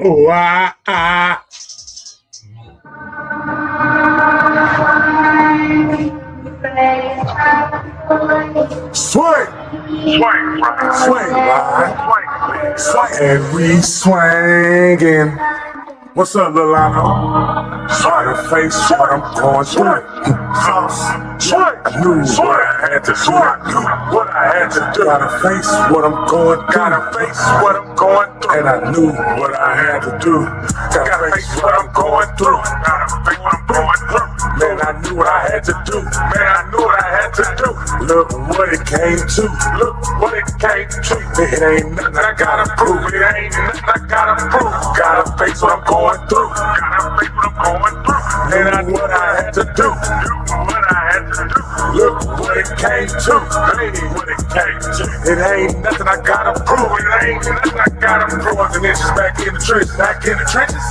Oh, swing, Swing, right? swing, right? Swing, And we swinging. What's up, Lilano? Try to face what I'm going through. I knew what I had to do. I knew what I had to do. Gotta face what I'm going through. Gotta face what I'm going through. And I knew what I had to do. Gotta face what I'm going through. Gotta face what I'm going through. Man, I knew what I had to do. Man, I knew what I had to do. Look what it came to. Look what it came to. It ain't nothing I gotta prove. It ain't nothing I gotta prove. Gotta face what I'm going through. Gotta face what I'm going through. Man, I knew what I had to do. Do what I had to do. Look what it came to. Hey, what it came to. It ain't nothing I gotta prove. It ain't nothing I gotta prove. And inches back in the trenches. Back in the trenches.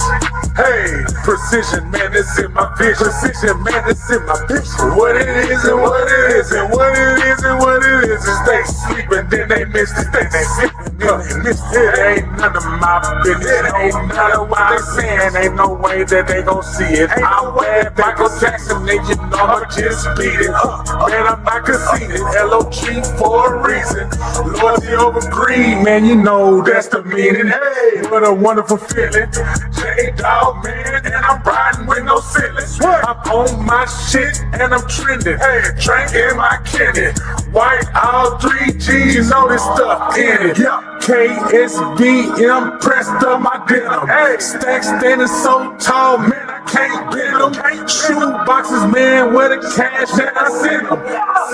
Hey, precision, man, it's in my vision. Precision, man, it's in my vision. What it is and what it is and what it is and what it is. Is they sleeping, then they miss it. They sleeping, then they miss it. It ain't none of my business. It ain't none of what they saying. Ain't no way that they gon' see it. I'm bad, Michael Jackson, and you know I just beat it. Man, I'm not conceited. LOG for a reason. Loyalty over greed, man, you know that's the meaning. Hey, what a wonderful feeling. J-Dog, man, and I'm riding with no ceilings. I'm on my shit and I'm trending. Hey, drinking my Kenny. White, all 3 G's, you know this stuff in it. Yeah. KSB pressed up my denim. Hey, stacks standing so tall, man, I can't bend them. Shoe boxes, man, where the cash and I send them.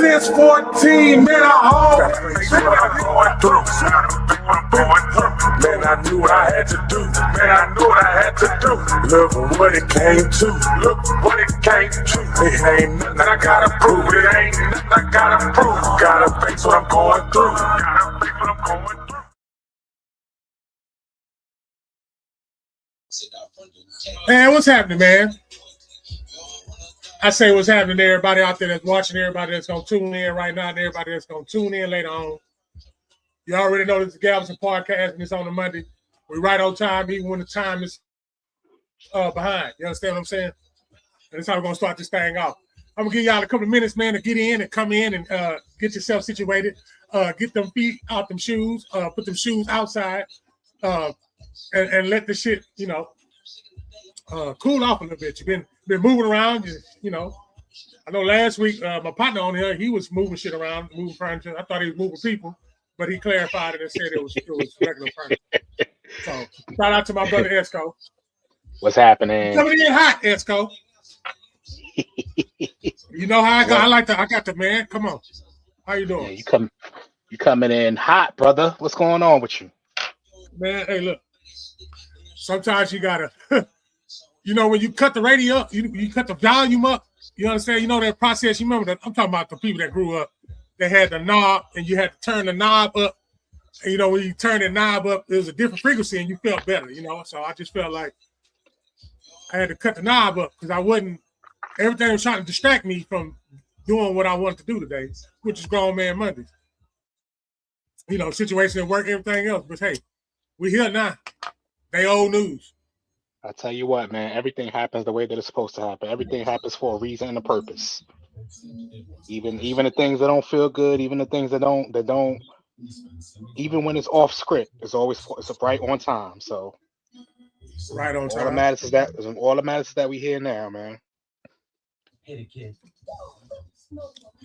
Since 14, man, I always What I'm going through. What I'm going through. Man, I knew what I had to do. Man, I knew what I had to do. Look what it came to. Look what it came to. It ain't nothing I gotta prove. It ain't nothing I gotta prove. Gotta face what I'm going through. Gotta face what I'm going through. Man, what's happening, man? I say what's happening to everybody out there that's watching, everybody that's going to tune in right now, and everybody that's going to tune in later on. You already know this is Galveston Podcast, and it's on a Monday. We're right on time, even when the time is behind. You understand what I'm saying? And that's how we're going to start this thing off. I'm going to give y'all a couple of minutes, man, to get in and come in and get yourself situated. Get them feet out them shoes. Put them shoes outside. And let the shit, cool off a little bit. You've been moving around, you know. I know last week my partner on here, he was moving shit around, moving furniture. I thought he was moving people, but he clarified it and said it was regular furniture. So shout out to my brother Esco. What's happening? Coming in hot, Esco. You know how I got? I got the man. Come on, how you doing? Yeah, you coming in hot, brother. What's going on with you? Man, hey, look. Sometimes you gotta, when you cut the radio up, you cut the volume up. You understand? You know that process. You remember that? I'm talking about the people that grew up. They had the knob, and you had to turn the knob up. And, when you turn the knob up, it was a different frequency, and you felt better. So I just felt like I had to cut the knob up because I wasn't. Everything was trying to distract me from doing what I wanted to do today, which is Grown Man Mondays. Situation at work, everything else. But hey, we here now. They old news. I tell you what, man, everything happens the way that it's supposed to happen. Everything happens for a reason and a purpose. Even the things that don't feel good, even the things that don't, even when it's off script, it's right on time. So right on time. All that matters is that we here now, man.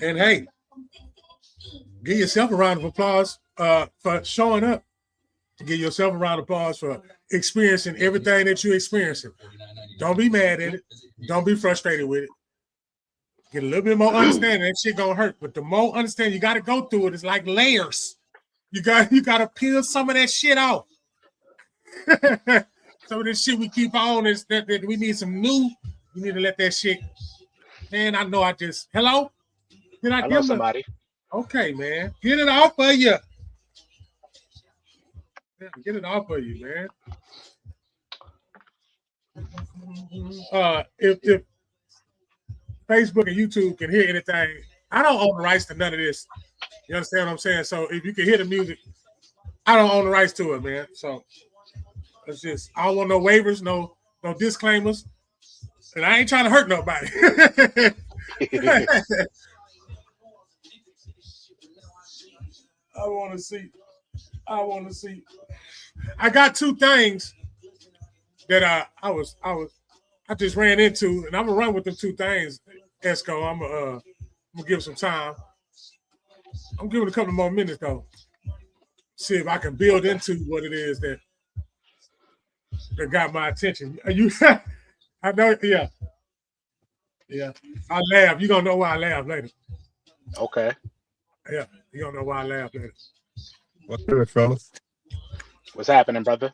And hey, give yourself a round of applause for showing up. Give yourself a round of applause for experiencing everything that you're experiencing. Don't be mad at it. Don't be frustrated with it. Get a little bit more understanding. That shit gonna hurt. But the more understanding, you got to go through it. It's like layers. You got to peel some of that shit off. Some of this shit we keep on is that we need some new. You need to let that shit. Man, I know hello? Did I Hello, somebody? Okay, man. Get it off of you. Get it off of you, man. If Facebook and YouTube can hear anything, I don't own the rights to none of this. You understand what I'm saying? So if you can hear the music, I don't own the rights to it, man. So It's just I don't want no waivers, no disclaimers, and I ain't trying to hurt nobody. I want to see. I want to see. I got two things that I just ran into, and I'm gonna run with them two things. Esco, I'm gonna give some time. I'm giving a couple more minutes though. See if I can build into what it is that got my attention. Are you? I know. Yeah, yeah. I laugh. You gonna know why I laugh later. Okay. Yeah, you gonna know why I laugh later. What's good, fellas? What's happening, brother?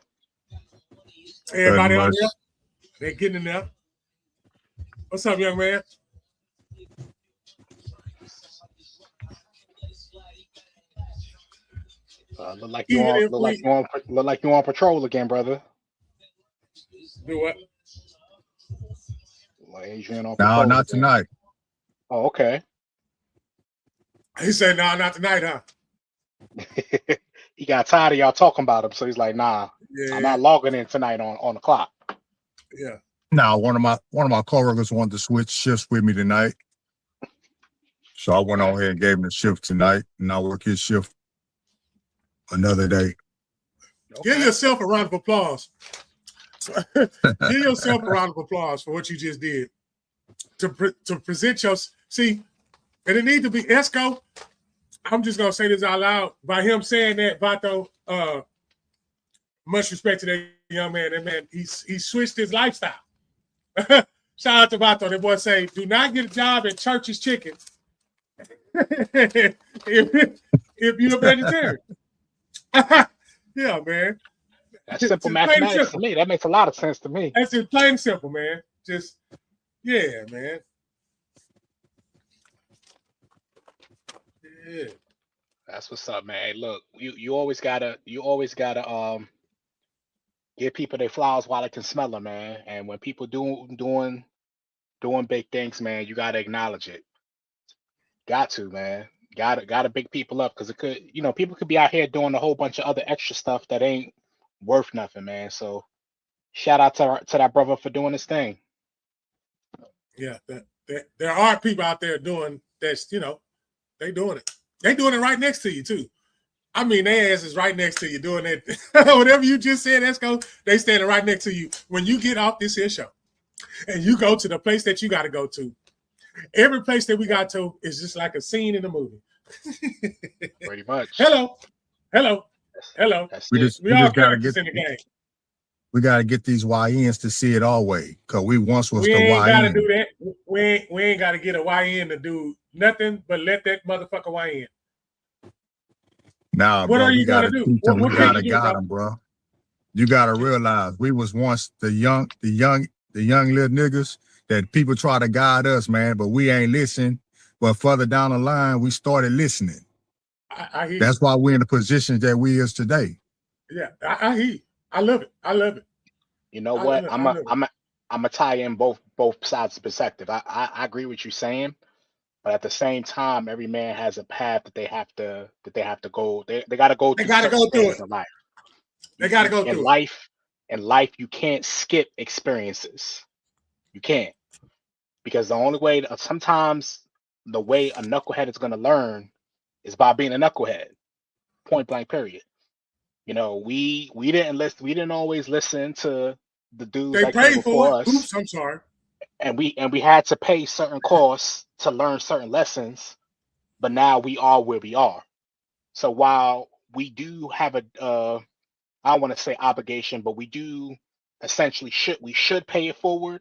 Everybody Nothing on much. there? They getting in there. What's up, young man? Look like you on patrol again, brother. Do what? Like Adrian on No, patrol not again. tonight. Oh, okay. He said, "No, not tonight, huh?" He got tired of y'all talking about him, so he's like, "Nah, Yeah, I'm not logging in tonight on the clock." yeah. No, one of my coworkers wanted to switch shifts with me tonight. So I went on here and gave him the shift tonight, and I work his shift another day. Okay. Give yourself a round of applause. Give yourself a round of applause for what you just did. To present your see, and it need to be Esco. I'm just gonna say this out loud. By him saying that, Vato, much respect to that young man. That man, he switched his lifestyle. Shout out to Vato. That boy say, do not get a job at Church's Chicken if you're a vegetarian. Yeah, man. That's simple Just mathematics to me. That makes a lot of sense to me. That's just plain simple, man. Just yeah, man. Yeah. That's what's up, man. Hey, look, you always gotta give people their flowers while they can smell them, man. And when people doing big things, man, you gotta acknowledge it. Got to, man. Gotta big people up because it could, people could be out here doing a whole bunch of other extra stuff that ain't worth nothing, man. So shout out to that brother for doing his thing. Yeah, there are people out there doing that's, they doing it. They doing it right next to you too. I mean, their ass is right next to you doing that. Whatever you just said, Esco, they standing right next to you. When you get off this here show and you go to the place that you got to go to, every place that we got to is just like a scene in a movie. Pretty much. Hello. We all just gotta characters get in the game. we gotta get these YNs to see it our way, cause we once was We the ain't got to YN. do that. We ain't got to get a YN to do nothing but let that motherfucker YN. Nah, What bro, are we you gonna gotta do? teach them. What We can gotta you do, got bro? them, bro. You gotta realize we was once the young little niggas that people try to guide us, man, but we ain't listen. But further down the line, we started listening. I hear That's you. why we're in the position that we is today. Yeah, I hear you. I love it. I love it. You know I what? love it. I'm a tie in both sides of the perspective. I agree with you saying, but at the same time, every man has a path that they have to go. They got to go They through got to certain go through things it. in life. They got to go In through it. life, you can't skip experiences. You can't, because the only way sometimes the way a knucklehead is going to learn is by being a knucklehead. Point blank. Period. We didn't listen. We didn't always listen to the dudes They that came paid for before it. us, Oops, I'm sorry. and we had to pay certain costs to learn certain lessons. But now we are where we are. So while we do have I don't want to say obligation, but we do essentially should pay it forward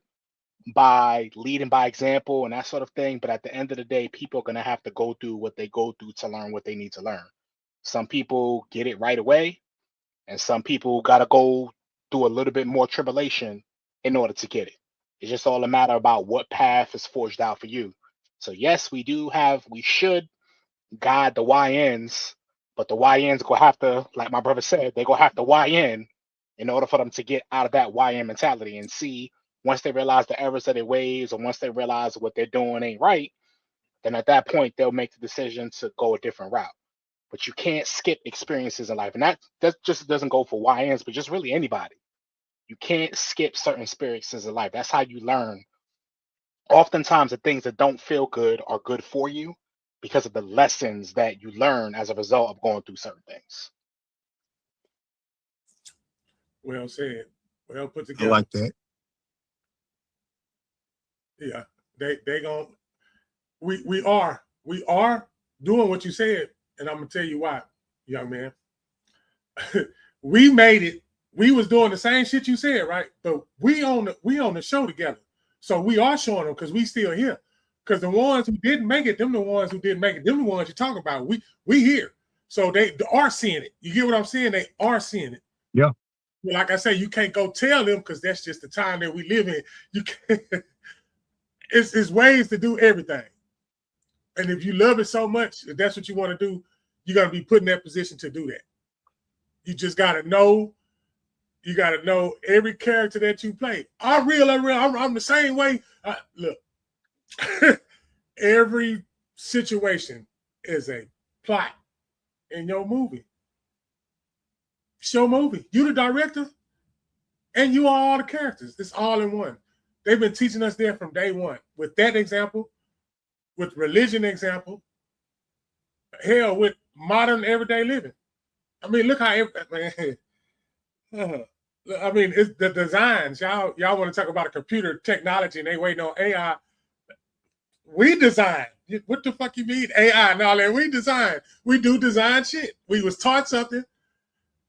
by leading by example and that sort of thing. But at the end of the day, people are gonna have to go through what they go through to learn what they need to learn. Some people get it right away, and some people gotta go through a little bit more tribulation in order to get it. It's just all a matter about what path is forged out for you. So yes, we should guide the YNs, but the YNs gonna have to, like my brother said, they gonna have to YN in order for them to get out of that YN mentality and see, once they realize the errors of their ways, or once they realize what they're doing ain't right, then at that point they'll make the decision to go a different route. But you can't skip experiences in life, and that just doesn't go for YNs, but just really anybody. You can't skip certain experiences in life. That's how you learn. Oftentimes, the things that don't feel good are good for you because of the lessons that you learn as a result of going through certain things. Well said. Well put I together. like that. Yeah, they gon' we are doing what you said, and I'm gonna tell you why, young man. We made it. We was doing the same shit you said, right? But we on the show together, so we are showing them because we still here. Because the ones who didn't make it, them the ones who didn't make it, them the ones you talk about. We here, so they are seeing it. You get what I'm saying? They are seeing it. Yeah. Like I say, you can't go tell them because that's just the time that we live in. You can't. It's ways to do everything. And if you love it so much, if that's what you want to do, you got to be put in that position to do that. You just got to know. You got to know every character that you play. I'm the same way. Look, every situation is a plot in your movie. Show movie. You the director, and you are all the characters. It's all in one. They've been teaching us there from day one. With that example, with religion example, hell, with modern everyday living. I mean, look how I mean, it's the designs. Y'all want to talk about a computer technology and they waiting on AI. We design. What the fuck you mean AI and all that? We design. We do design shit. We was taught something,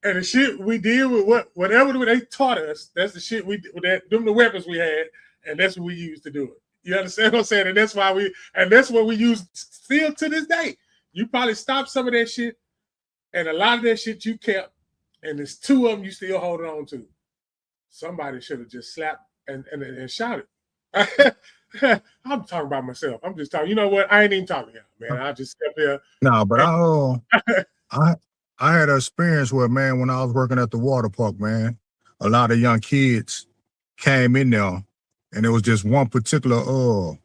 and the shit we did with whatever they taught us. That's the shit we them the weapons we had, and that's what we used to do it. You understand what I'm saying? And that's what we use still to this day. You probably stopped some of that shit, and a lot of that shit you kept, and there's two of them you still holding on to. Somebody should have just slapped and shouted. I'm talking about myself. I'm just talking. You know what? I ain't even talking here, man. I just stepped there. No, but I had an experience where, man, when I was working at the water park, man, a lot of young kids came in there, and there was just one particular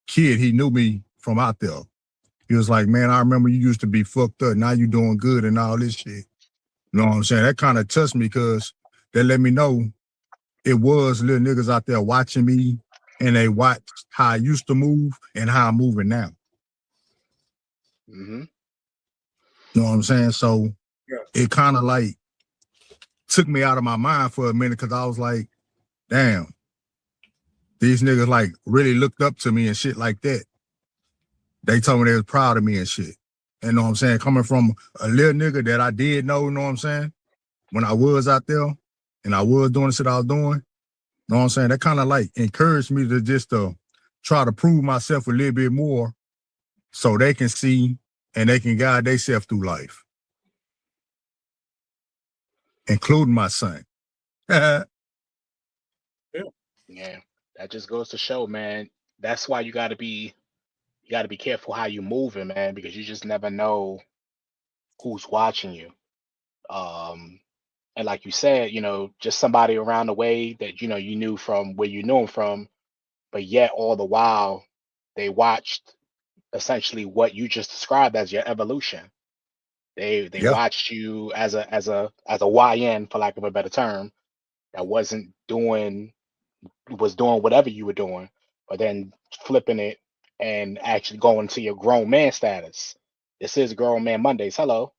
kid. He knew me from out there. He was like, man, I remember you used to be fucked up. Now you doing good and all this shit. You know what I'm saying? That kind of touched me because they let me know it was little niggas out there watching me, and they watched how I used to move and how I'm moving now. Mm-hmm. You know what I'm saying? So It kind of like took me out of my mind for a minute because I was like, damn, these niggas like really looked up to me and shit like that. They told me they was proud of me and shit. You know what I'm saying? Coming from a little nigga that I did know, you know what I'm saying? When I was out there and I was doing the shit I was doing, you know what I'm saying? That kind of like encouraged me to just try to prove myself a little bit more so they can see and they can guide themselves through life. Including my son. Yeah, that just goes to show, man. That's why you got to be careful how you moving, man, because you just never know who's watching you. And like you said, just somebody around the way that you knew from where you knew them from, but yet all the while they watched essentially what you just described as your evolution. They Yeah. watched you as a YN, for lack of a better term, that was doing whatever you were doing, but then flipping it and actually going to your grown man status. This is Grown Man Mondays. Hello.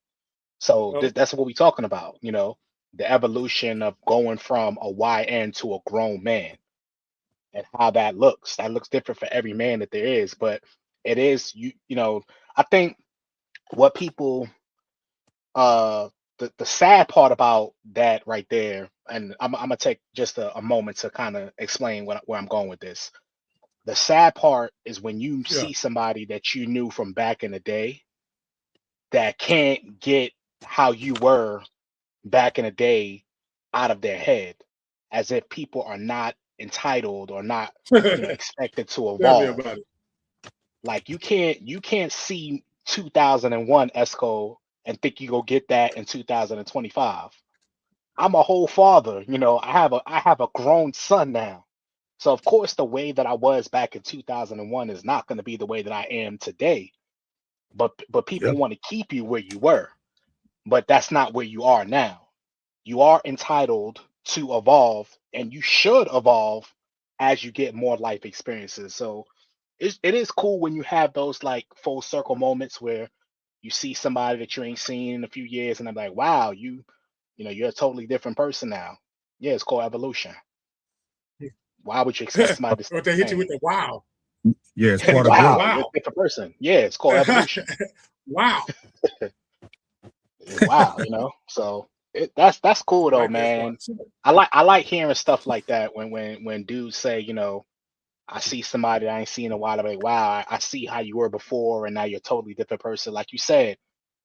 So that's what we're talking about, the evolution of going from a YN to a grown man and how that looks. That looks different for every man that there is, but it is, I think what people, the sad part about that right there, and I'm gonna take just a moment to kind of explain where I'm going with this. The sad part is when you see somebody that you knew from back in the day that can't get how you were back in the day out of their head, as if people are not entitled or not expected to Tell me evolve. about it. Like you can't see 2001 Esco and think you go get that in 2025. I'm a whole father, I have a grown son now. So of course the way that I was back in 2001 is not going to be the way that I am today. But people want to keep you where you were. But that's not where you are now. You are entitled to evolve, and you should evolve as you get more life experiences. So it is cool when you have those like full circle moments where you see somebody that you ain't seen in a few years, and I'm like, wow, you're a totally different person now. Yeah, it's called evolution. Why would you expect somebody to stay But they the hit you with the wow. Yeah, it's They hit part you of with the growth. wow, you're a wow. different person. Yeah, it's called evolution. Wow. Wow, So that's cool I though, like that part. man. I like hearing stuff like that when dudes say, I see somebody I ain't seen in a while. I'm like, wow, I see how you were before, and now you're a totally different person. Like you said,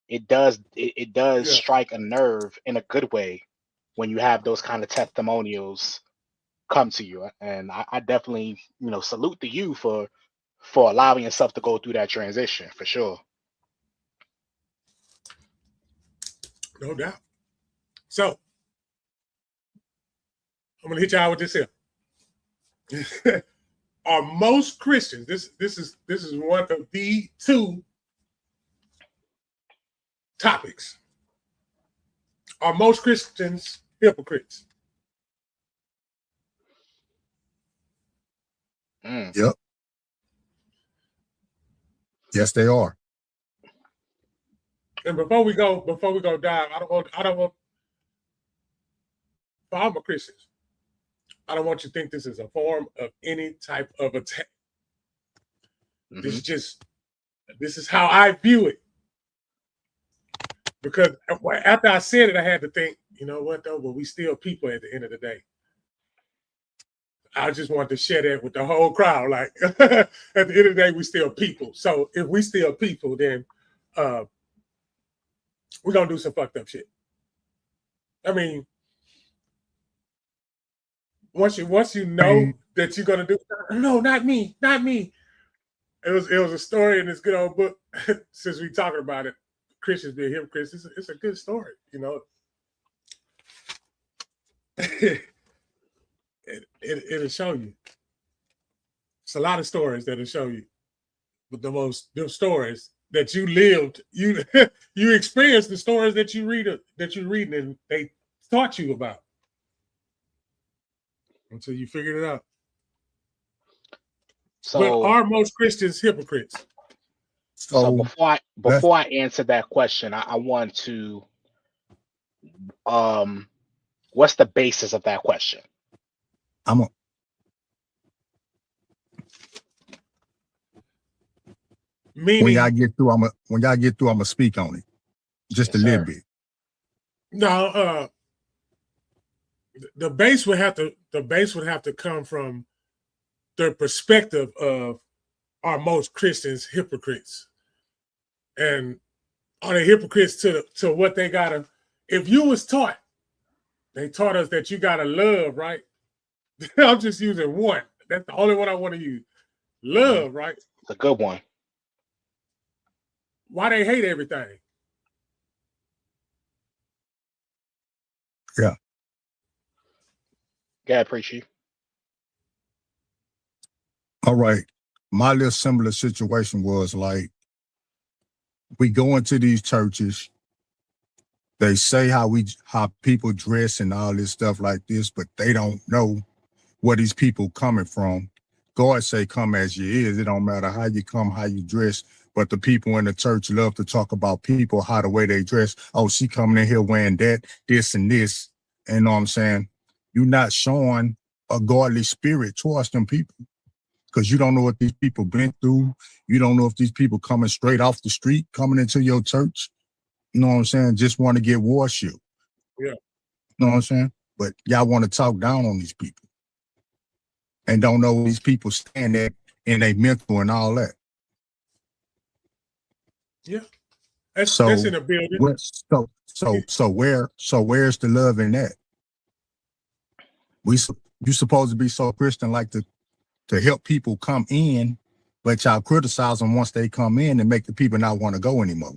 it does Yeah. strike a nerve in a good way when you have those kind of testimonials come to you. And I definitely, salute to you for allowing yourself to go through that transition for sure. No doubt. So I'm gonna hit y'all with this here. Are most Christians, this is one of the two topics. Are most Christians hypocrites? Mm. Yep. Yes, they are. And before we go dive, I don't want for all my Christians, I don't want you to think this is a form of any type of attack. Mm-hmm. This is how I view it. Because after I said it, I had to think, you know what though, but we still people at the end of the day. I just wanted to share that with the whole crowd. Like at the end of the day, we still people. So if we still people, then we're gonna do some fucked up shit. I mean, once you know that you're gonna do, no, not me. It was a story in this good old book. Since we talking about it, Christians being hypocrites, it's a good story, It'll show you. It's a lot of stories that'll show you, but the stories that you lived, you you experienced the stories that you're reading and they taught you about until you figured it out. But So are most Christians hypocrites? so So before I answer that question, I want to what's the basis of that question? I'm a, when y'all Meaning, get through, I'm gonna speak on it just Yes, a little sir. bit. no, the base would have to come from the perspective of are most Christians hypocrites, and are they hypocrites to what they gotta? If you was taught, they taught us that you gotta love, right? I'm just using one. That's the only one I want to use. Love, right? It's a good one. Why they hate everything? Yeah. Yeah, I appreciate you. All right. My little similar situation was like, we go into these churches, they say how people dress and all this stuff like this, but they don't know where these people coming from. God say come as you is. It don't matter how you come, how you dress. But the people in the church love to talk about people, how the way they dress. Oh, she coming in here wearing that, this and this. And you know what I'm saying? You're not showing a godly spirit towards them people because you don't know what these people been through. You don't know if these people coming straight off the street, coming into your church. You know what I'm saying? Just want to get worship. Yeah. You know what I'm saying? But y'all want to talk down on these people and don't know these people stand at in their mental and all that. Yeah. That's in a building. Where's the love in that? You supposed to be so Christian like to help people come in, but y'all criticize them once they come in and make the people not want to go anymore.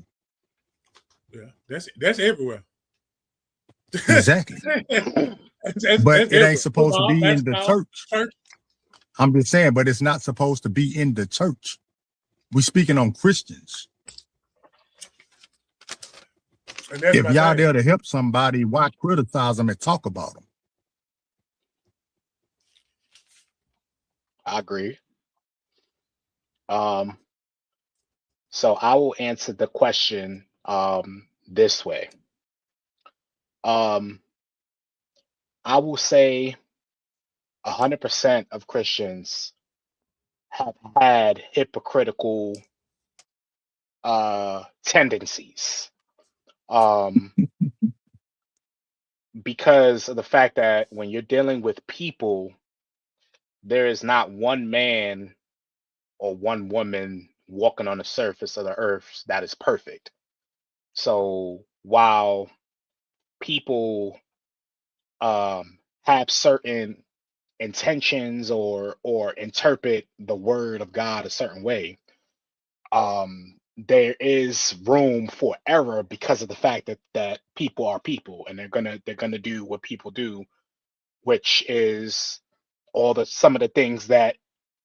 Yeah, that's everywhere. Exactly. But it ain't supposed to be in the church. I'm just saying, but it's not supposed to be in the church. We speaking on Christians. If y'all there to help somebody, why criticize them and talk about them? I agree. So I will answer the question this way. Um, I will say 100% of Christians have had hypocritical tendencies. Um, because of the fact that when you're dealing with people, there is not one man or one woman walking on the surface of the earth that is perfect. So while people have certain intentions or interpret the word of God a certain way, there is room for error because of the fact that people are people and they're gonna do what people do, which is some of the things that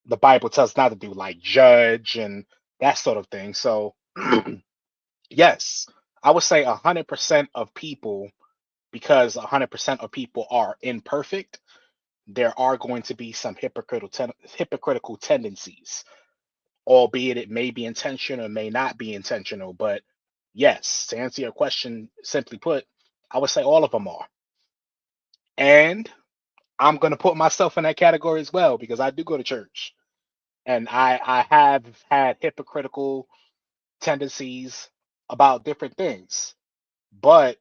the Bible tells us not to do, like judge and that sort of thing. So yes, I would say 100% of people, because 100% of people are imperfect, there are going to be some hypocritical tendencies, albeit it may be intentional or may not be intentional. But yes, to answer your question, simply put, I would say all of them are. And I'm going to put myself in that category as well because I do go to church and I have had hypocritical tendencies about different things. But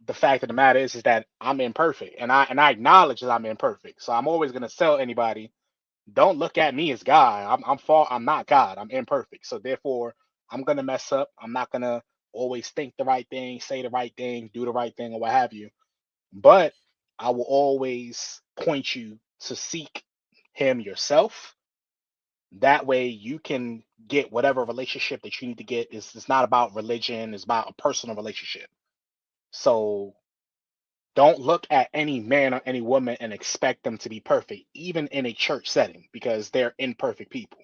the fact of the matter is that I'm imperfect and I acknowledge that I'm imperfect. So I'm always going to tell anybody, don't look at me as God. I'm not God. I'm imperfect. So therefore, I'm gonna mess up. I'm not gonna always think the right thing, say the right thing, do the right thing, or what have you. But I will always point you to seek Him yourself. That way, you can get whatever relationship that you need to get. It's not about religion. It's about a personal relationship. So don't look at any man or any woman and expect them to be perfect, even in a church setting, because they're imperfect people.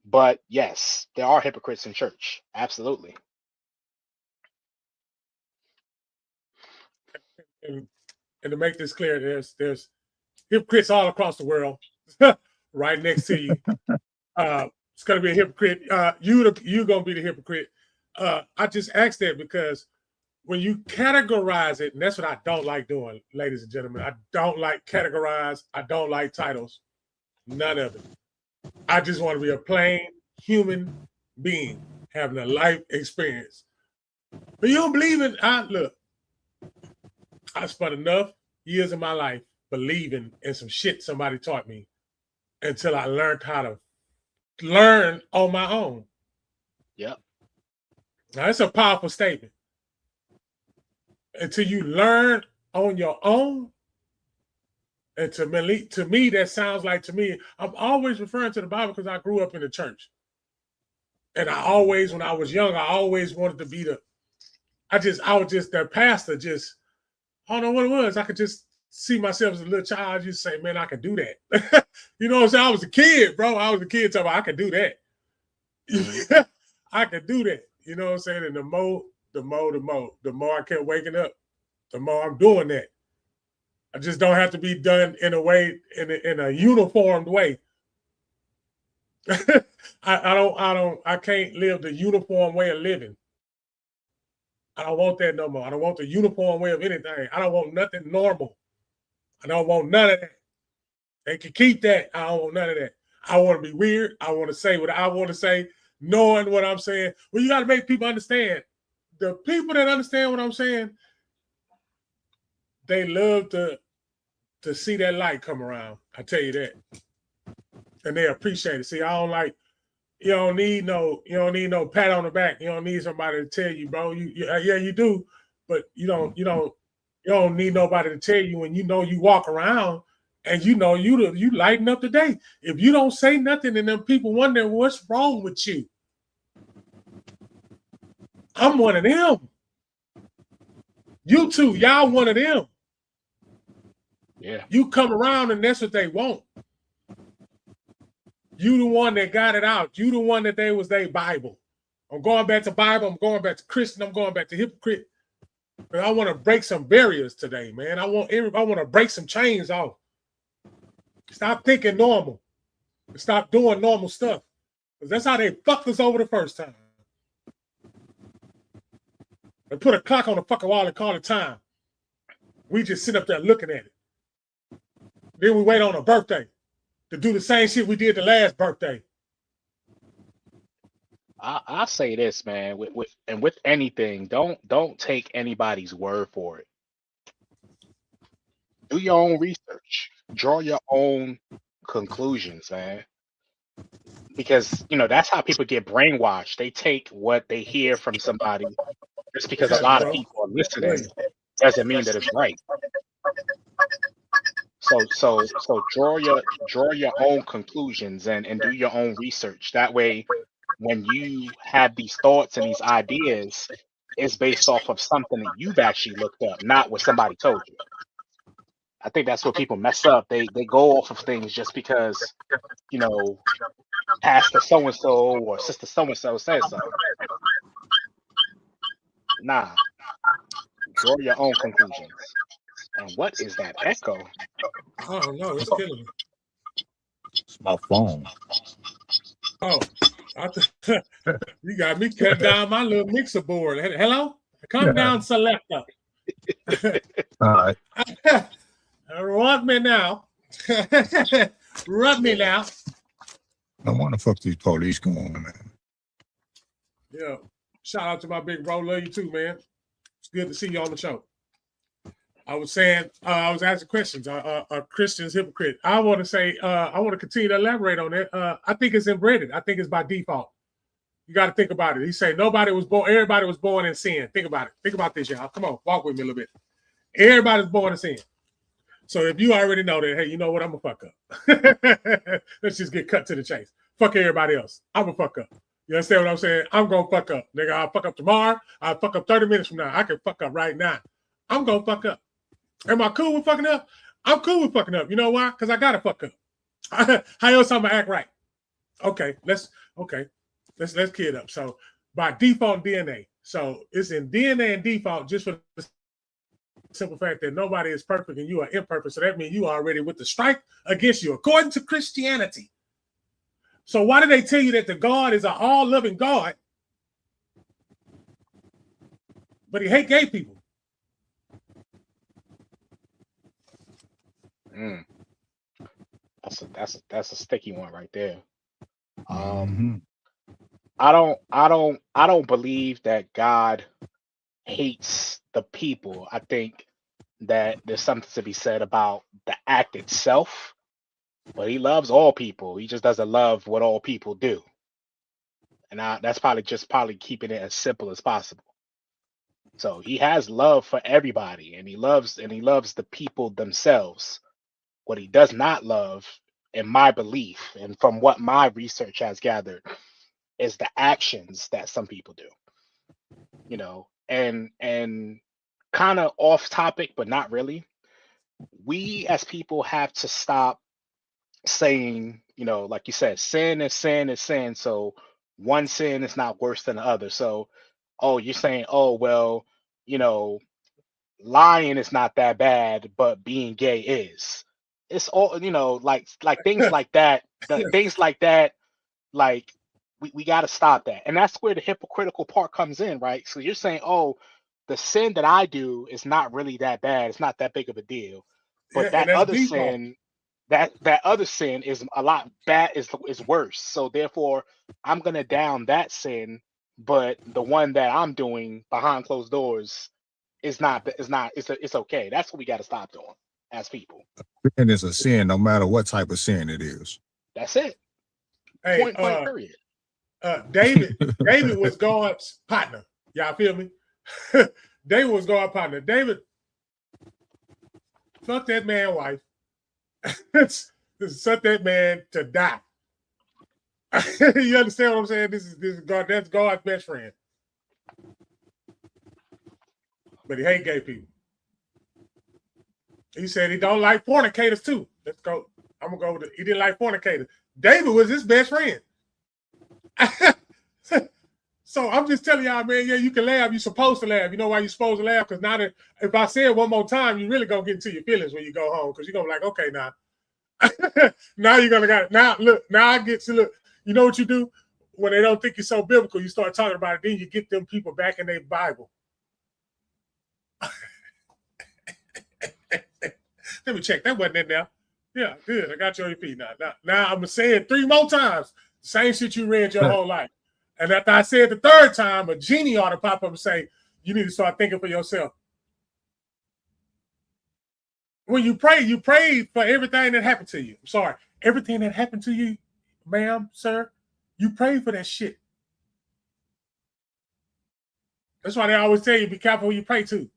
But yes, there are hypocrites in church. Absolutely. And, and to make this clear, there's hypocrites all across the world, right next to you. It's gonna be a hypocrite. You gonna be the hypocrite. I just asked that because when you categorize it, and that's what I don't like doing, ladies and gentlemen. I don't like categorize. I don't like titles. None of it. I just want to be a plain human being having a life experience. But you don't believe in look, I spent enough years of my life believing in some shit somebody taught me until I learned how to learn on my own. Yep. Now, that's a powerful statement. Until you learn on your own, and to me, that sounds like, to me, I'm always referring to the Bible because I grew up in the church. And I always, when I was young, I always wanted to be I was just the pastor, just, I don't know what it was. I could just see myself as a little child. I just say, man, I can do that. You know what I'm saying? I was a kid, bro. I was a kid talking about, I could do that. I could do that. You know what I'm saying? And the more I kept waking up, the more I'm doing that. I just don't have to be done in a way, in a uniformed way. I can't live the uniform way of living. I don't want that no more. I don't want the uniform way of anything. I don't want nothing normal. I don't want none of that. They can keep that. I don't want none of that. I want to be weird. I want to say what I want to say, knowing what I'm saying. Well, you got to make people understand. The people that understand what I'm saying, they love to see that light come around. I tell you that. And they appreciate it. See, I don't like, you don't need no pat on the back. You don't need somebody to tell you, bro. Yeah, you do, but you don't need nobody to tell you when you walk around and you lighten up the day. If you don't say nothing and then people wondering what's wrong with you, I'm one of them. You too, y'all one of them. Yeah. You come around and that's what they want. You the one that got it out. You the one that they was their Bible. I'm going back to Bible. I'm going back to Christian. I'm going back to hypocrite. And I want to break some barriers today, man. I want to break some chains off. Stop thinking normal. and stop doing normal stuff. Because that's how they fucked us over the first time. They put a clock on the fucking wall and call it time. We just sit up there looking at it. Then we wait on a birthday to do the same shit we did the last birthday. I say this, man, with anything, don't take anybody's word for it. Do your own research. Draw your own conclusions, man. Because that's how people get brainwashed. They take what they hear from somebody just because a lot of people are listening doesn't mean that it's right. So draw your own conclusions and do your own research. That way, when you have these thoughts and these ideas, it's based off of something that you've actually looked up, not what somebody told you. I think that's where people mess up. They go off of things just because, Pastor so-and-so or Sister so-and-so says so. Nah. Draw your own conclusions. And what is that echo? I don't know. It's killing me. It's my phone. Oh, you got me cutting down my little mixer board. Hello? Come down, selector. All right. Rub me now. Rub me now. I want to fuck these police going on, man. Yeah. Shout out to my big bro. Love you too, man. It's good to see you on the show. I was saying, I was asking questions. Are Christians hypocrite? I want to say, I want to continue to elaborate on it. I think it's inbred. I think it's by default. You got to think about it. He said everybody was born in sin. Think about it. Think about this, y'all. Come on, walk with me a little bit. Everybody's born in sin. So if you already know that, hey, you know what? I'm going to fuck up. Let's just get cut to the chase. Fuck everybody else. I'm going to fuck up. You understand what I'm saying? I'm going to fuck up. Nigga, I'll fuck up tomorrow. I'll fuck up 30 minutes from now. I can fuck up right now. I'm going to fuck up. Am I cool with fucking up? I'm cool with fucking up. You know why? Because I got to fuck up. How else I'm going to act right? Okay, let's kid up. So by default DNA. So it's in DNA and default just for the simple fact that nobody is perfect and you are imperfect. So that means you are already with the strike against you, according to Christianity. So why do they tell you that the God is an all-loving God, but he hate gay people? That's a sticky one right there. I don't believe that God hates the people. I think that there's something to be said about the act itself, but he loves all people. He just doesn't love what all people do. And that's probably keeping it as simple as possible. So he has love for everybody, and he loves the people themselves. What he does not love, in my belief, and from what my research has gathered, is the actions that some people do. And kind of off topic, but not really. We as people have to stop saying, like you said, sin is sin is sin. So one sin is not worse than the other. So, you're saying, well, lying is not that bad, but being gay is. It's all, like things like that. Things like that, like we got to stop that. And that's where the hypocritical part comes in, right? So you're saying, the sin that I do is not really that bad. It's not that big of a deal. But that other sin, that other sin is a lot bad, is worse. So therefore, I'm gonna down that sin, but the one that I'm doing behind closed doors it's okay. That's what we got to stop doing as people. And it's a sin, no matter what type of sin it is. That's it. Hey, point period. David was God's partner. Y'all feel me? David was God's partner. David, fuck that man wife. Suck that man to die. You understand what I'm saying? This is God. That's God's best friend. But he hate gay people. He said he don't like fornicators too. Let's go. I'm gonna go with it. He didn't like fornicators. David was his best friend. So I'm just telling y'all, man, yeah, you can laugh. You're supposed to laugh. You know why you're supposed to laugh? Because now that if I say it one more time, you really gonna get into your feelings when you go home. Because you're gonna be like, okay, now. Now you're gonna got now. Look, now I get to look. You know what you do when they don't think you're so biblical? You start talking about it. Then you get them people back in their Bible. Let me check. That wasn't in there. Yeah, good. I got you on your feet now. Now I'm gonna say it 3 more times. Same shit you read your whole life. And after I say it the 3rd time, a genie ought to pop up and say, "You need to start thinking for yourself." When you pray for everything that happened to you. I'm sorry, everything that happened to you, ma'am, sir. You pray for that shit. That's why they always tell you be careful who you pray to.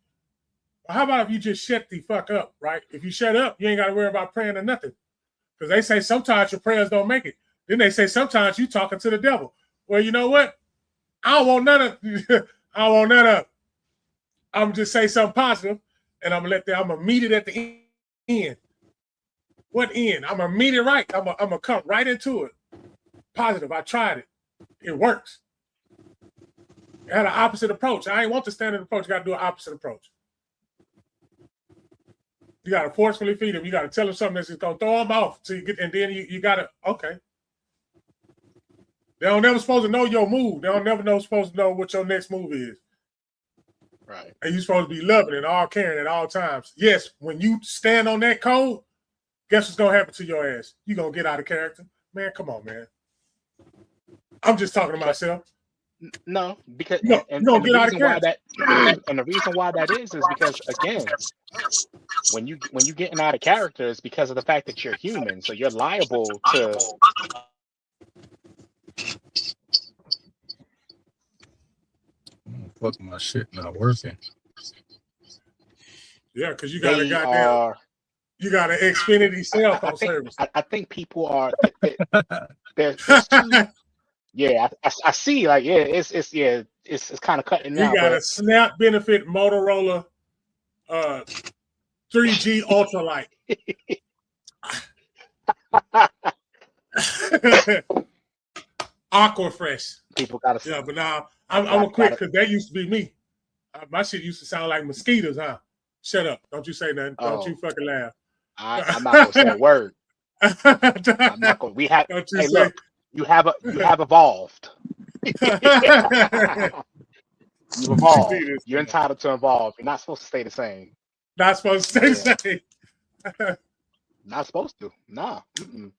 Well, how about if you just shut the fuck up, right? If you shut up, you ain't got to worry about praying or nothing. Because they say sometimes your prayers don't make it. Then they say sometimes you talking to the devil. Well, you know what? I don't want none of I don't want none of I'm just say something positive, and I'm gonna meet it at the end. What end? I'm gonna meet it right. I'm gonna come right into it. Positive. I tried it. It works. I had an opposite approach. I ain't want the standard approach. You got to do an opposite approach. You got to forcefully feed them. You got to tell them something that's just gonna throw them off. So you get, and then you got to okay. They don't never supposed to know your move. They don't never supposed to know what your next move is. Right. And you're supposed to be loving and all caring at all times. Yes, when you stand on that code, guess what's gonna happen to your ass? You're gonna get out of character. Man, come on, man. I'm just talking to myself. No, because and the reason why that and the reason why that is because again, when you getting out of character is because of the fact that you're human, so you're liable to. Fuck, my shit not working. Yeah, because you got you got an Xfinity cell phone service. I think people are there's two. Yeah, I see. Like, yeah, it's kind of cutting out. You got a Snap benefit Motorola 3G Ultralight. Aquafresh. People got to. Yeah, but now I'm gonna quit because that used to be me. My shit used to sound like mosquitoes, huh? Shut up! Don't you say nothing. Don't you fucking laugh. I'm not gonna say a word. I'm not gonna. We have. Hey, look. You have evolved. You've evolved. You're entitled to evolve. You're not supposed to stay the same. Not supposed to stay the same. Not supposed to. Nah. Mm-mm.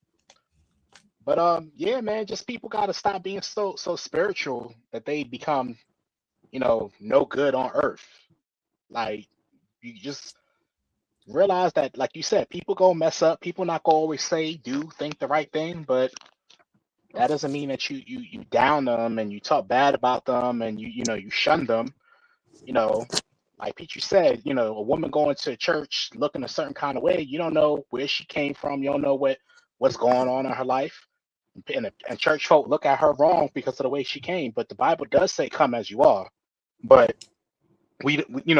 But yeah, man, just people gotta stop being so spiritual that they become, no good on earth. Like, you just realize that, like you said, people go mess up. People not gonna always think the right thing, but that doesn't mean that you down them and you talk bad about them and you shun them. Like Peachy said, a woman going to church looking a certain kind of way, you don't know where she came from, you don't know what's going on in her life. And church folk look at her wrong because of the way she came. But the Bible does say, "Come as you are." But we read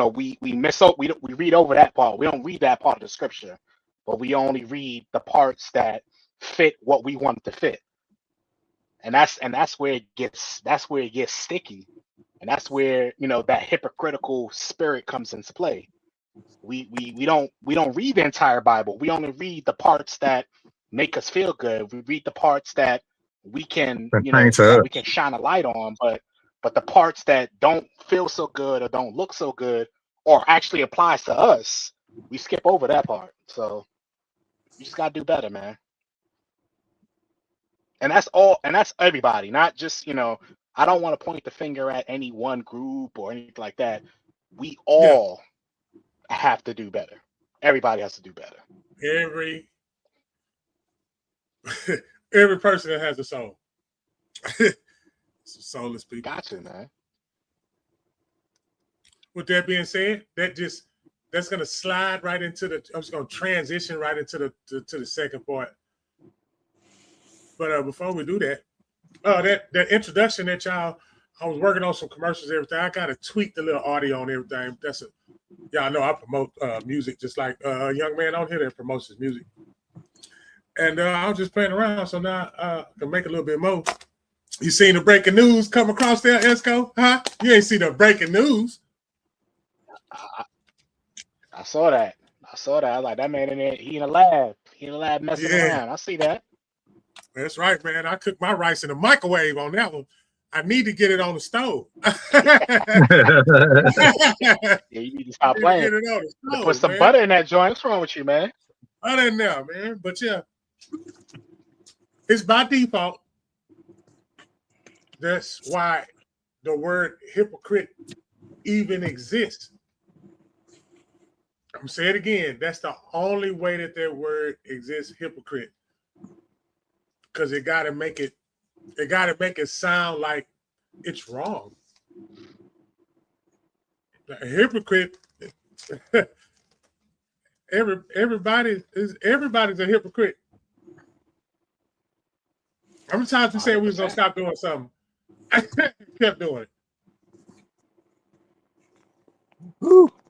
over that part. We don't read that part of the scripture, but we only read the parts that fit what we want to fit. And that's where it gets sticky, and that's where that hypocritical spirit comes into play. We don't read the entire Bible. We only read the parts that make us feel good. We read the parts that we can we can shine a light on, but the parts that don't feel so good or don't look so good or actually applies to us, we skip over that part. So you just gotta do better, man. And that's all, and that's everybody, not just, I don't want to point the finger at any one group or anything like that. We all have to do better. Everybody has to do better. Every person that has a soul. Soulless people. Gotcha, man. With that being said, that's gonna slide right into I'm just gonna transition right into the second part. But before we do that, that introduction that I was working on some commercials and everything. I gotta tweak the little audio and everything. I know I promote music just like a young man out here that promotes his music. And I was just playing around, so now I can make a little bit more. You seen the breaking news come across there, Esco? Huh? You ain't seen the breaking news. I saw that. I was like, that man in there, he in a lab. He in the lab messing Yeah. around. I see that. That's right, man. I cook my rice in the microwave on that one. I need to get it on the stove. Yeah, you need to stop Get playing. it on the To stove, put some man. butter in that joint. What's wrong with you, man? Butter in there, man. But yeah, it's by default. That's why the word hypocrite even exists. I'm gonna say it again. That's the only way that word exists, hypocrite. Because it gotta make it sound like it's wrong. A hypocrite, everybody's a hypocrite. How many times we said we was gonna stop doing something? I kept doing it.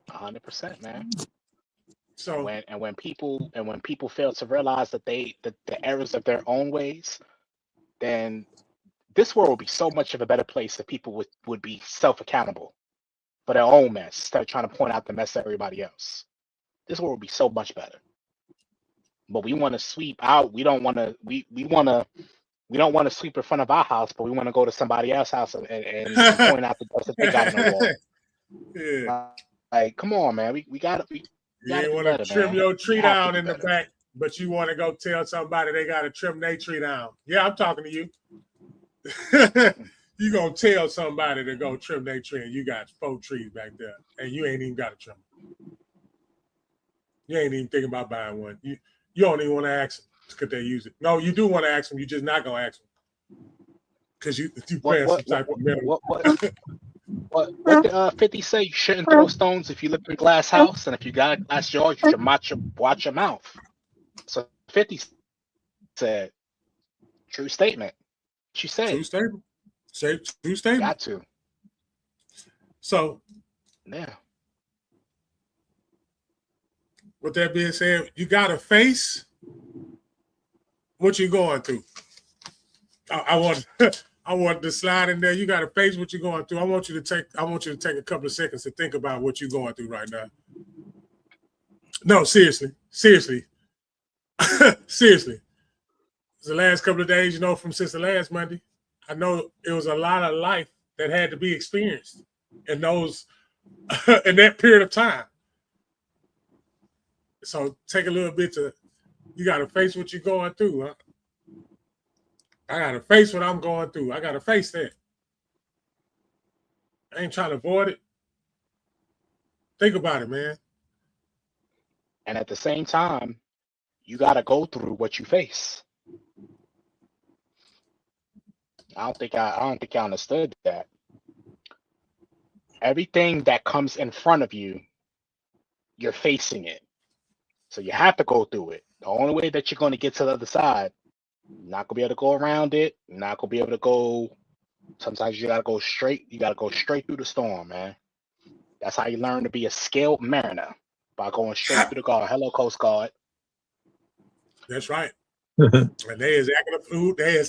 100%, man. So when people fail to realize that the errors of their own ways, then this world would be so much of a better place if people would be self-accountable for their own mess instead of trying to point out the mess to everybody else. This world would be so much better. But we want to sweep out. We don't want to. We don't want to sweep in front of our house, but we want to go to somebody else's house and point out the dust that they got in the wall. Yeah. Like, come on, man. We got to. You ain't want to trim your tree down in the back, but you want to go tell somebody they got to trim their tree down. Yeah, I'm talking to you. You gonna tell somebody to go trim their tree, and you got 4 trees back there, and you ain't even got to trim them. You ain't even thinking about buying one. You don't even want to ask them. Could they use it? No, you do want to ask them. You're just not gonna ask them because you playing some type of middle. What did 50 say? You shouldn't throw stones if you live in a glass house, and if you got a glass jar, you should watch your mouth. So 50 said, true statement. She said, true statement. Say true statement. Got to. So yeah. With that being said, you got to face what you're going through. I want to slide in there. You got to face what you're going through. I want you to take a couple of seconds to think about what you're going through right now. No, seriously. Seriously. The last couple of days, since the last Monday, I know it was a lot of life that had to be experienced in that period of time. So take a little bit you got to face what you're going through. Huh? I got to face what I'm going through. I got to face that. I ain't trying to avoid it. Think about it, man. And at the same time, you got to go through what you face. I don't think I understood that. Everything that comes in front of you, you're facing it. So you have to go through it. The only way that you're going to get to the other side, you're not going to be able to go around it. You're not going to be able to go. Sometimes you got to go straight. You got to go straight through the storm, man. That's how you learn to be a skilled mariner, by going straight through the guard. Hello, Coast Guard. That's right. And they is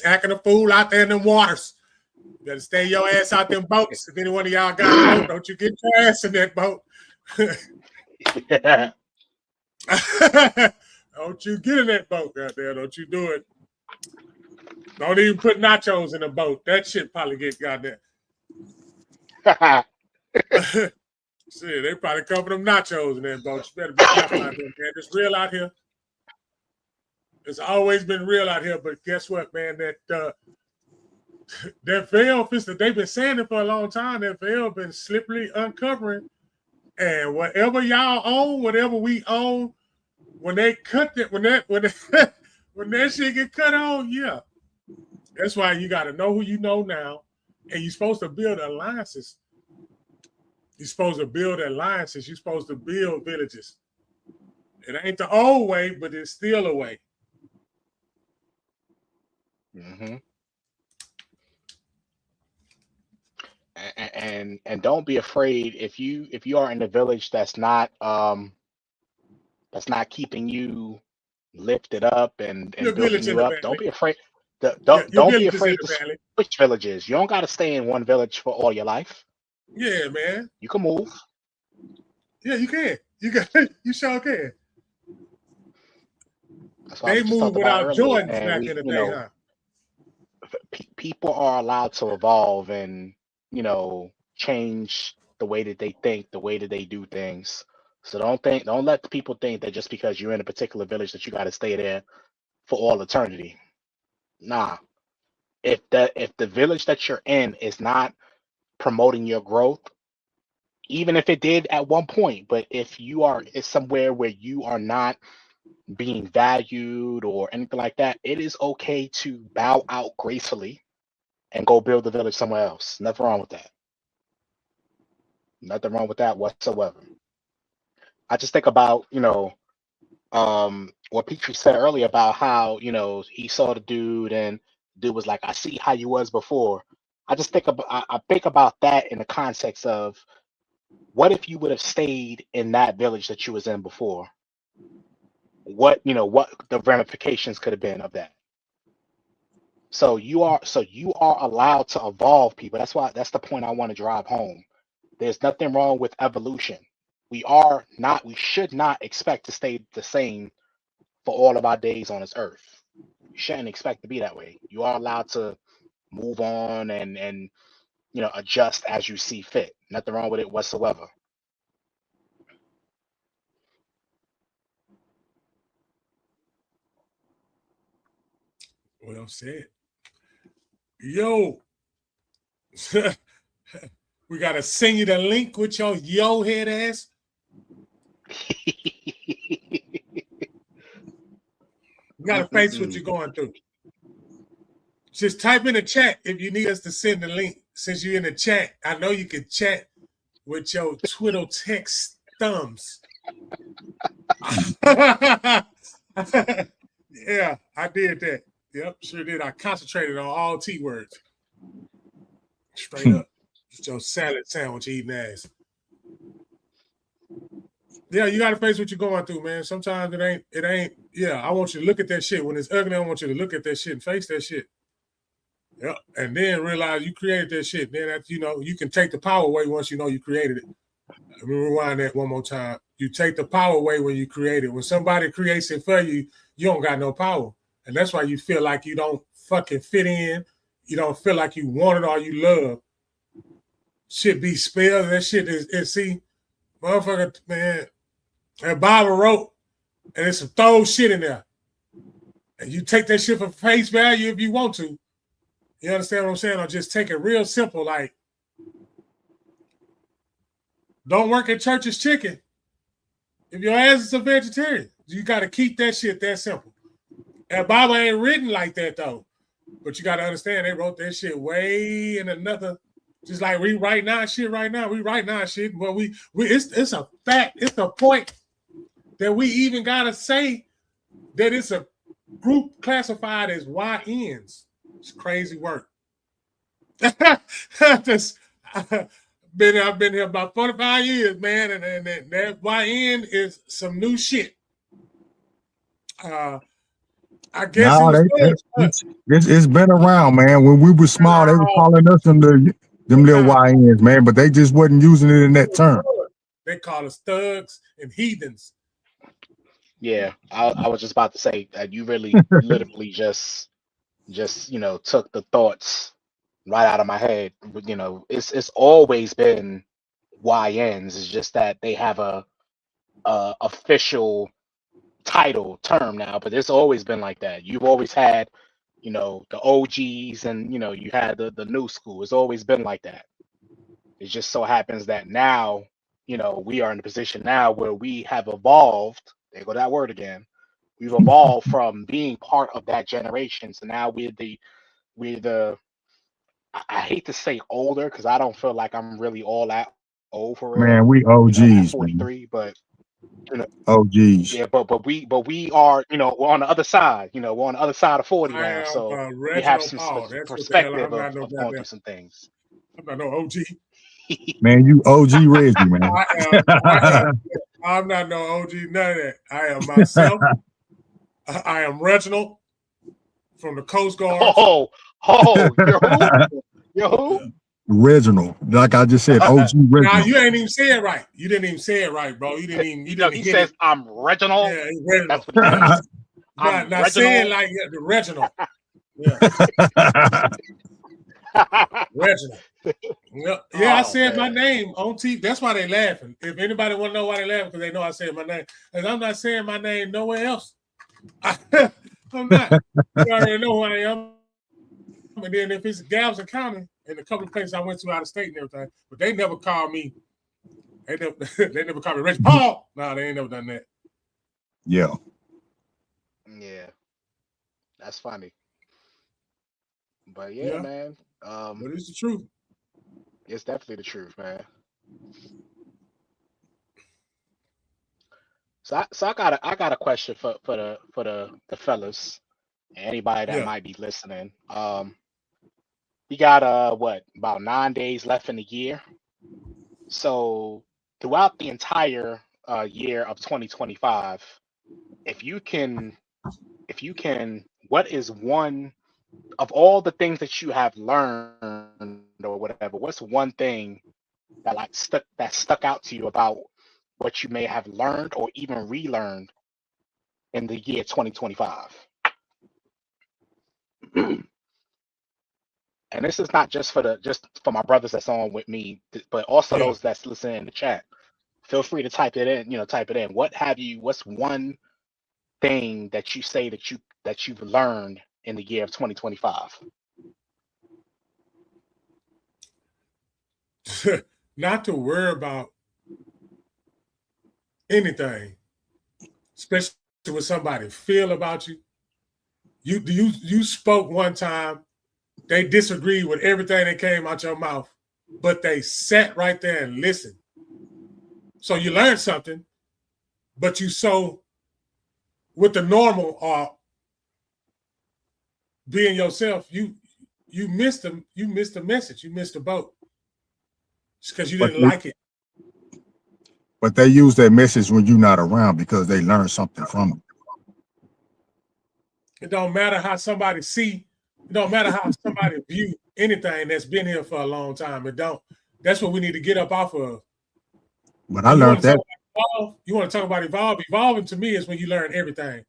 acting a fool out there in them waters. You better stay your ass out them boats. If any one of y'all got a boat, don't you get your ass in that boat. Yeah. Don't you get in that boat out there. Don't you do it. Don't even put nachos in the boat. That shit probably get goddamn. Shit, they probably cover them nachos in that boat. You better be careful out there, man. It's real out here. It's always been real out here, but guess what, man? That veil, they've been saying it for a long time. That veil been slippery uncovering. And whatever y'all own, whatever we own, when they cut it, when that shit get cut on, yeah. That's why you got to know who you know now, and you're supposed to build alliances. You're supposed to build alliances. You're supposed to build villages. It ain't the old way, but it's still a way. Mm-hmm. And don't be afraid if you are in a village that's not keeping you lifted up and building you up. Don't be afraid. Don't be afraid to switch villages. You don't got to stay in one village for all your life. Yeah, man. You can move. Yeah, you can. You sure can. That's why we They just moved talked about without earlier, Jordans man. back We, in the you day, know, huh? people are allowed to evolve and, change the way that they think, the way that they do things. So don't let the people think that just because you're in a particular village that you got to stay there for all eternity. Nah. If the village that you're in is not promoting your growth, even if it did at one point, but if you are is somewhere where you are not being valued or anything like that, it is okay to bow out gracefully and go build a village somewhere else. Nothing wrong with that. Nothing wrong with that whatsoever. I just think about, what Petrie said earlier about how, he saw the dude and dude was like, I see how you was before. I just think about I think about that in the context of what if you would have stayed in that village that you was in before? What the ramifications could have been of that. So you are allowed to evolve, people. That's the point I want to drive home. There's nothing wrong with evolution. We should not expect to stay the same for all of our days on this earth. You shouldn't expect to be that way. You are allowed to move on and adjust as you see fit. Nothing wrong with it whatsoever. Well said. Yo, we gotta send you the link with your yo head ass. You gotta face what you're going through. Just type in the chat if you need us to send the link. Since you're in the chat, I know you can chat with your Twitter text thumbs. Yeah, I did that. Yep, sure did. I concentrated on all T words. Straight up. Just your salad sandwich eating ass. Yeah, you gotta face what you're going through, man. Sometimes it ain't, yeah, I want you to look at that shit. When it's ugly, I want you to look at that shit and face that shit. Yep. And then realize you created that shit. Then after you can take the power away once you know you created it. Let me rewind that one more time. You take the power away when you create it. When somebody creates it for you, you don't got no power. And that's why you feel like you don't fucking fit in. You don't feel like you want it or you love. Shit be spelled. That shit is see, motherfucker, man. And Bible wrote, and there's some throw shit in there. And you take that shit for face value if you want to. You understand what I'm saying? Or just take it real simple, like, don't work at Church's Chicken if your ass is a vegetarian. You got to keep that shit that simple. And Bible ain't written like that, though. But you got to understand, they wrote that shit way in another, just like we writing our shit right now. We writing our shit, but it's a fact. It's a point that we even got to say that it's a group classified as YNs. It's crazy work. I've been here about 45 years, man, and that YN is some new shit. I guess it's been around, man. When we were small, they were calling us them little YNs, man, but they just wasn't using it in that term. They call us thugs and heathens. Yeah, I was just about to say that you really literally just took the thoughts right out of my head. It's always been YNs. It's just that they have a official title term now, but it's always been like that. You've always had, the OGs and you had the new school. It's always been like that. It just so happens that now, we are in a position now where we have evolved. There go that word again. We've evolved from being part of that generation. So now we're the I hate to say older because I don't feel like I'm really all that old for real. Man, we OGs, 43, but OGs. yeah, but we are, we're on the other side. We're on the other side of 40 now, so we have some perspective of going through some things. I'm not no OG. Man, you OG Reggie, man. I'm not no OG, none of that. I am myself. I am Reginald from the Coast Guard. You're who? You're who? Reginald, like I just said, OG Reginald. Nah, you ain't even say it right. You didn't even say it right, bro. You didn't even. He says, "I'm Reginald." Yeah, Reginald. That's what he says. Not saying like the Reginald. Yeah. Reginald. Yeah, I said my name on TV. That's why they laughing. If anybody want to know why they laughing, because they know I said my name. And I'm not saying my name nowhere else. I'm not. You already know who I am. And then if it's Galveston County and a couple of places I went to out of state and everything, but they never called me. They never called me Rich Paul. No, they ain't never done that. Yeah. Yeah. That's funny. But yeah, man. But it's the truth. It's definitely the truth, man. So I got a question for the fellas, anybody that might be listening. We got what, about 9 days left in the year. So throughout the entire year of 2025, if you can, what is one of all the things that you have learned or whatever, what's one thing that stuck out to you about what you may have learned or even relearned in the year 2025? And this is not just for my brothers that's on with me, but also those that's listening in the chat. Feel free to type it in. Type it in. What's one thing that you say that you've learned in the year of 2025? Not to worry about anything, especially when somebody feel about you. You spoke one time, they disagreed with everything that came out your mouth, but they sat right there and listened. So you learned something, but with the normal being yourself, you missed the message, you missed the boat. It's because you didn't like it. But they use that message when you're not around because they learn something from it. It don't matter how somebody see. It don't matter how somebody view anything that's been here for a long time. It don't. That's what we need to get up off of. But I learned that. You want to talk about evolve? Evolving to me is when you learn everything.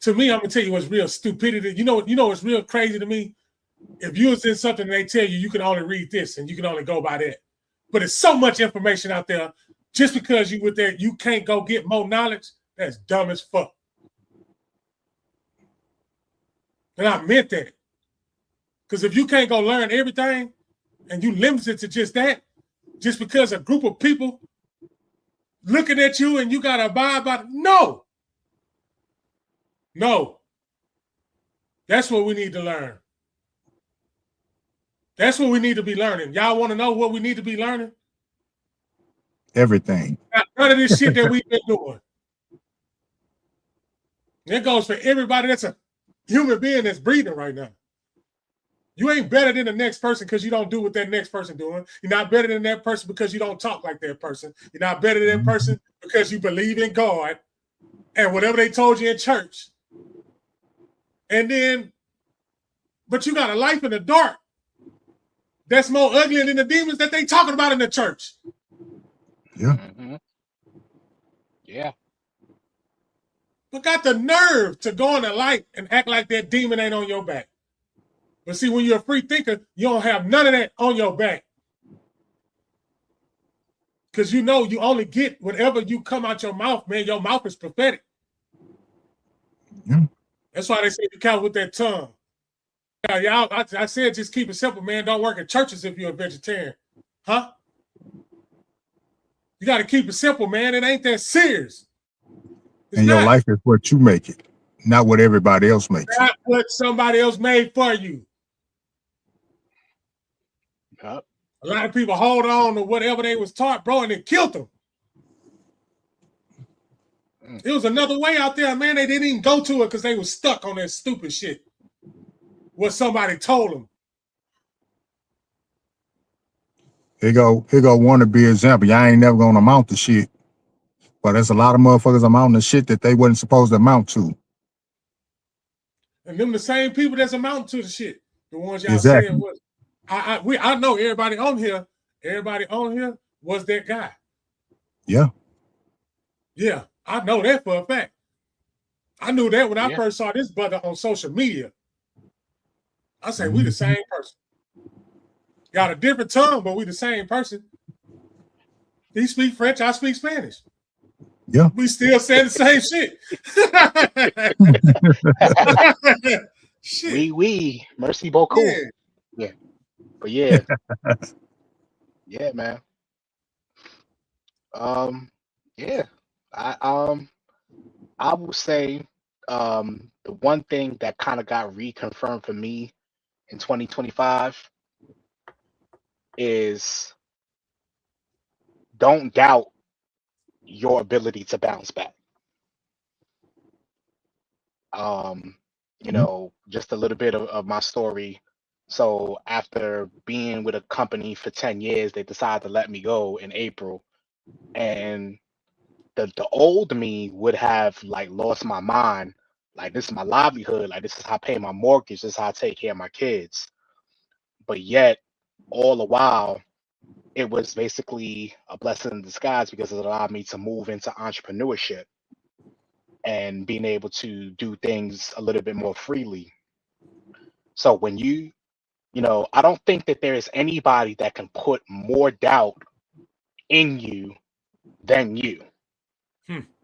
To me, I'm gonna tell you what's real stupidity. You know what's real crazy to me? If you was in something and they tell you can only read this and you can only go by that. But it's so much information out there. Just because you were there, you can't go get more knowledge. That's dumb as fuck. And I meant that. Because if you can't go learn everything and you limit it to just that, just because a group of people looking at you and you got to abide by it, no. That's what we need to learn. That's what we need to be learning. Y'all want to know what we need to be learning? Everything. None of this shit that we've been doing. It goes for everybody that's a human being that's breathing right now. You ain't better than the next person because you don't do what that next person doing. You're not better than that person because you don't talk like that person. You're not better than that person because you believe in God and whatever they told you in church. But you got a life in the dark that's more ugly than the demons that they talking about in the church. Yeah. Mm-hmm. Yeah. But got the nerve to go in the light and act like that demon ain't on your back. But see, when you're a free thinker, you don't have none of that on your back. Because you only get whatever you come out your mouth, man. Your mouth is prophetic. Yeah. That's why they say you count with that tongue. Yeah, I said just keep it simple, man. Don't work in churches if you're a vegetarian. Huh? You got to keep it simple, man. It ain't that serious. Your life is what you make it, not what everybody else makes. Not what somebody else made for you. Yep. A lot of people hold on to whatever they was taught, bro, and it killed them. It was another way out there, man. They didn't even go to it because they was stuck on that stupid shit. What somebody told them. Here go one to be an example. Y'all ain't never gonna amount to shit. But there's a lot of motherfuckers amounting to shit that they wasn't supposed to amount to. And them the same people that's amounting to the shit. The ones y'all exactly. saying was. I know everybody on here was that guy. Yeah. Yeah, I know that for a fact. I knew that when I Yeah. first saw this brother on social media. I say we the same person. Got a different tongue, but we the same person. He speak French, I speak Spanish. Yeah. We still say the same shit. Shit. Oui, merci beaucoup. Yeah. Yeah. But yeah. Yeah, man. Yeah. I will say the one thing that kind of got reconfirmed for me in 2025 is don't doubt your ability to bounce back. You know, just a little bit of my story. So after being with a company for 10 years, they decided to let me go in April. And the old me would have like lost my mind. Like, this is my livelihood. Like, this is how I pay my mortgage. This is how I take care of my kids. But yet, all the while, it was basically a blessing in disguise because it allowed me to move into entrepreneurship and being able to do things a little bit more freely. So when you know, I don't think that there is anybody that can put more doubt in you than you.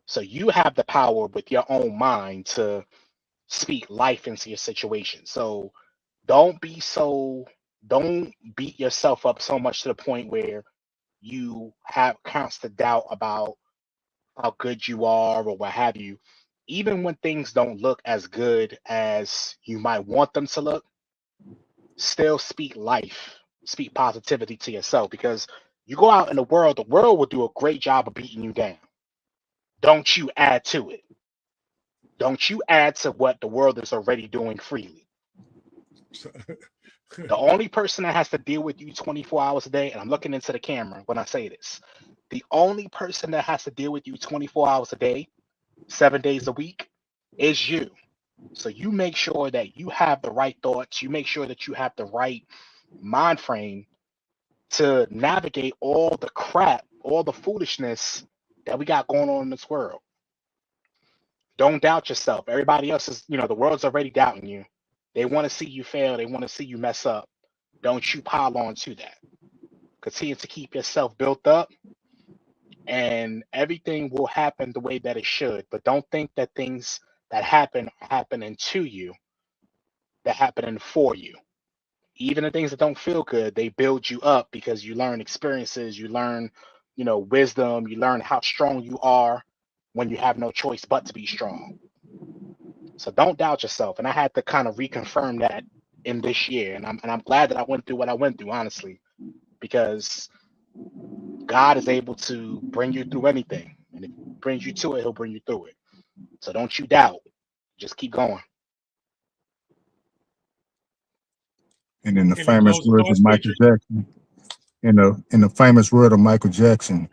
So you have the power with your own mind to speak life into your situation. So don't beat yourself up so much to the point where you have constant doubt about how good you are or what have you. Even when things don't look as good as you might want them to look, still speak life, speak positivity to yourself, because you go out in the world will do a great job of beating you down. Don't you add to it. Don't you add to what the world is already doing freely. The only person that has to deal with you 24 hours a day, and I'm looking into the camera when I say this, the only person that has to deal with you 24 hours a day, 7 days a week, is you. So you make sure that you have the right thoughts. You make sure that you have the right mind frame to navigate all the crap, all the foolishness that we got going on in this world. Don't doubt yourself. Everybody else is, the world's already doubting you. They want to see you fail. They want to see you mess up. Don't you pile on to that. Continue to keep yourself built up, and everything will happen the way that it should. But don't think that things that happen are happening to you, they're happening for you. Even the things that don't feel good, they build you up because you learn experiences, you learn, wisdom, you learn how strong you are when you have no choice but to be strong. So don't doubt yourself. And I had to kind of reconfirm that in this year. And I'm glad that I went through what I went through, honestly, because God is able to bring you through anything. And if he brings you to it, he'll bring you through it. So don't you doubt. Just keep going. And in the Any famous closing words of thoughts, Michael Patriot? Jackson, in the famous word of Michael Jackson,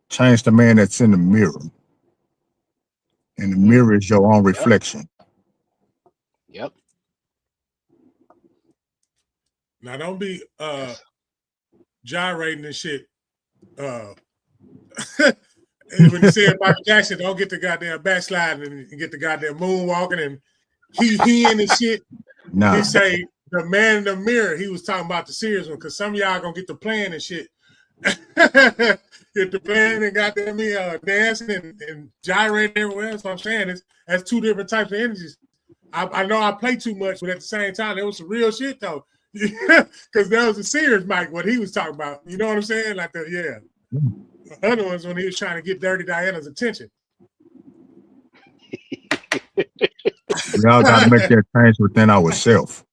change the man that's in the mirror. And the mirror is your own reflection. Yep. Now don't be gyrating and shit. When you say Michael Jackson, don't get the goddamn backsliding and get the goddamn moonwalking and he-heeing and shit. Nah. He say the man in the mirror. He was talking about the serious one because some of y'all gonna get the playing and shit. Get the playing and goddamn me dancing and gyrating everywhere. That's what I'm saying. That's two different types of energies. I know I play too much, but at the same time, there was some real shit though. Because there was a serious Mike, what he was talking about. You know what I'm saying? Like the other ones when he was trying to get Dirty Diana's attention. We all got to make that change within ourselves.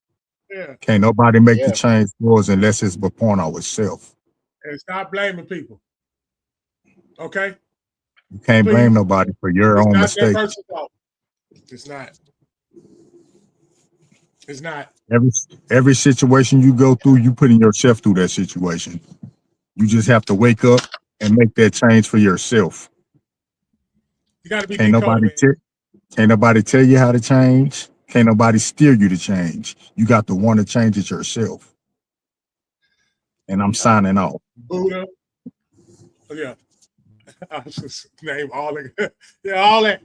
Yeah. Can't nobody make the change for us unless it's upon ourselves. And stop blaming people. Okay? You can't blame nobody for your own mistakes. It's not. It's not. Every situation you go through, you putting yourself through that situation. You just have to wake up and make that change for yourself. You got to be Can't nobody tell you how to change. Can't nobody steer you to change. You got to want to change it yourself. And I'm signing off. Buddha. Yeah. I just name all that. Yeah, all that.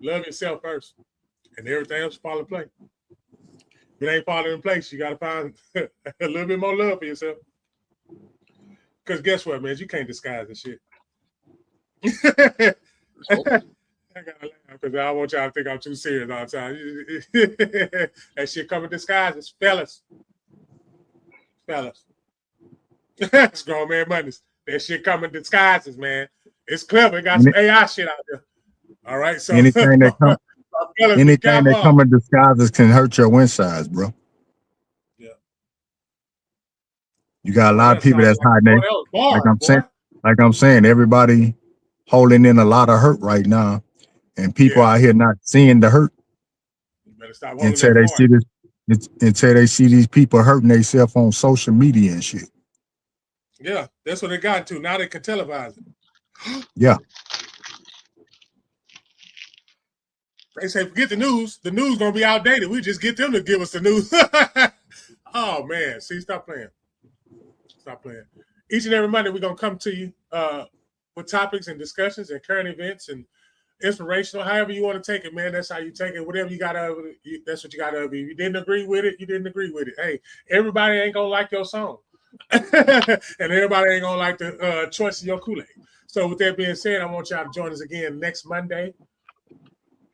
Love yourself first, and everything else fall in place. If it ain't falling in place, you got to find a little bit more love for yourself. Because guess what, man? You can't disguise this shit. I gotta laugh because I don't want y'all to think I'm too serious all the time. That shit come in disguises, fellas. It's grown man money. That shit come in disguises, man. It's clever. It got some AI shit out there. All right, so anything that come in disguises can hurt your insides, bro. Yeah. You got a lot of people that's hiding. Like I'm saying, everybody holding in a lot of hurt right now, and people out here not seeing the hurt until they see this. Until they see these people hurting themselves on social media and shit. Yeah, that's what they got to. Now they can televise it. Yeah. They say, forget the news. The news gonna be outdated. We just get them to give us the news. Oh man, see, stop playing. Stop playing. Each and every Monday, we're gonna come to you with topics and discussions and current events and inspirational. However you want to take it, man. That's how you take it. Whatever you got out of it, that's what you got out of it. If you didn't agree with it, you didn't agree with it. Hey, everybody ain't gonna like your song, and everybody ain't gonna like the choice of your Kool-Aid. So with that being said, I want y'all to join us again next Monday.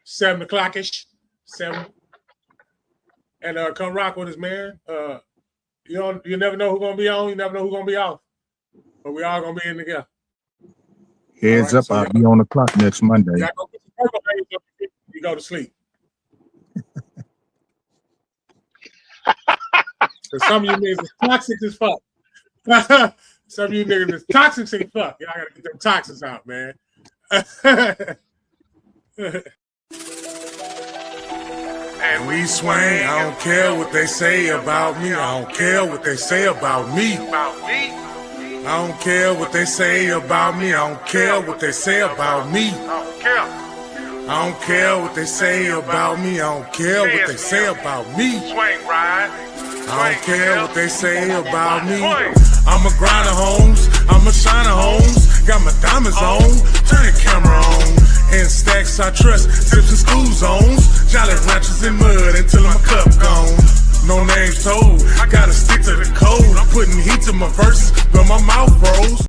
7 o'clock-ish, 7. And come rock with us, man. You never know who's going to be on. You never know who's going to be off. But we all going to be in together. Heads right, up, so I'll be on the clock next Monday. You go to sleep. Some of you niggas is toxic as fuck. Some of you niggas is toxic as fuck. Y'all got to get them toxins out, man. And we swing, I don't care what they say about me. I don't care what they say about me. I don't care what they say about me. I don't care what they say about me. I don't care what they say about me. I don't care what they say about me. I don't care what they say about me. I'm a grinder, homes. I'm a shiner, homes. Got my diamonds on. Turn the camera on. And stacks I trust, zips and school zones. Jolly ranchers in mud until my cup gone. No names told, I gotta stick to the code. I'm putting heat to my verses, but my mouth froze.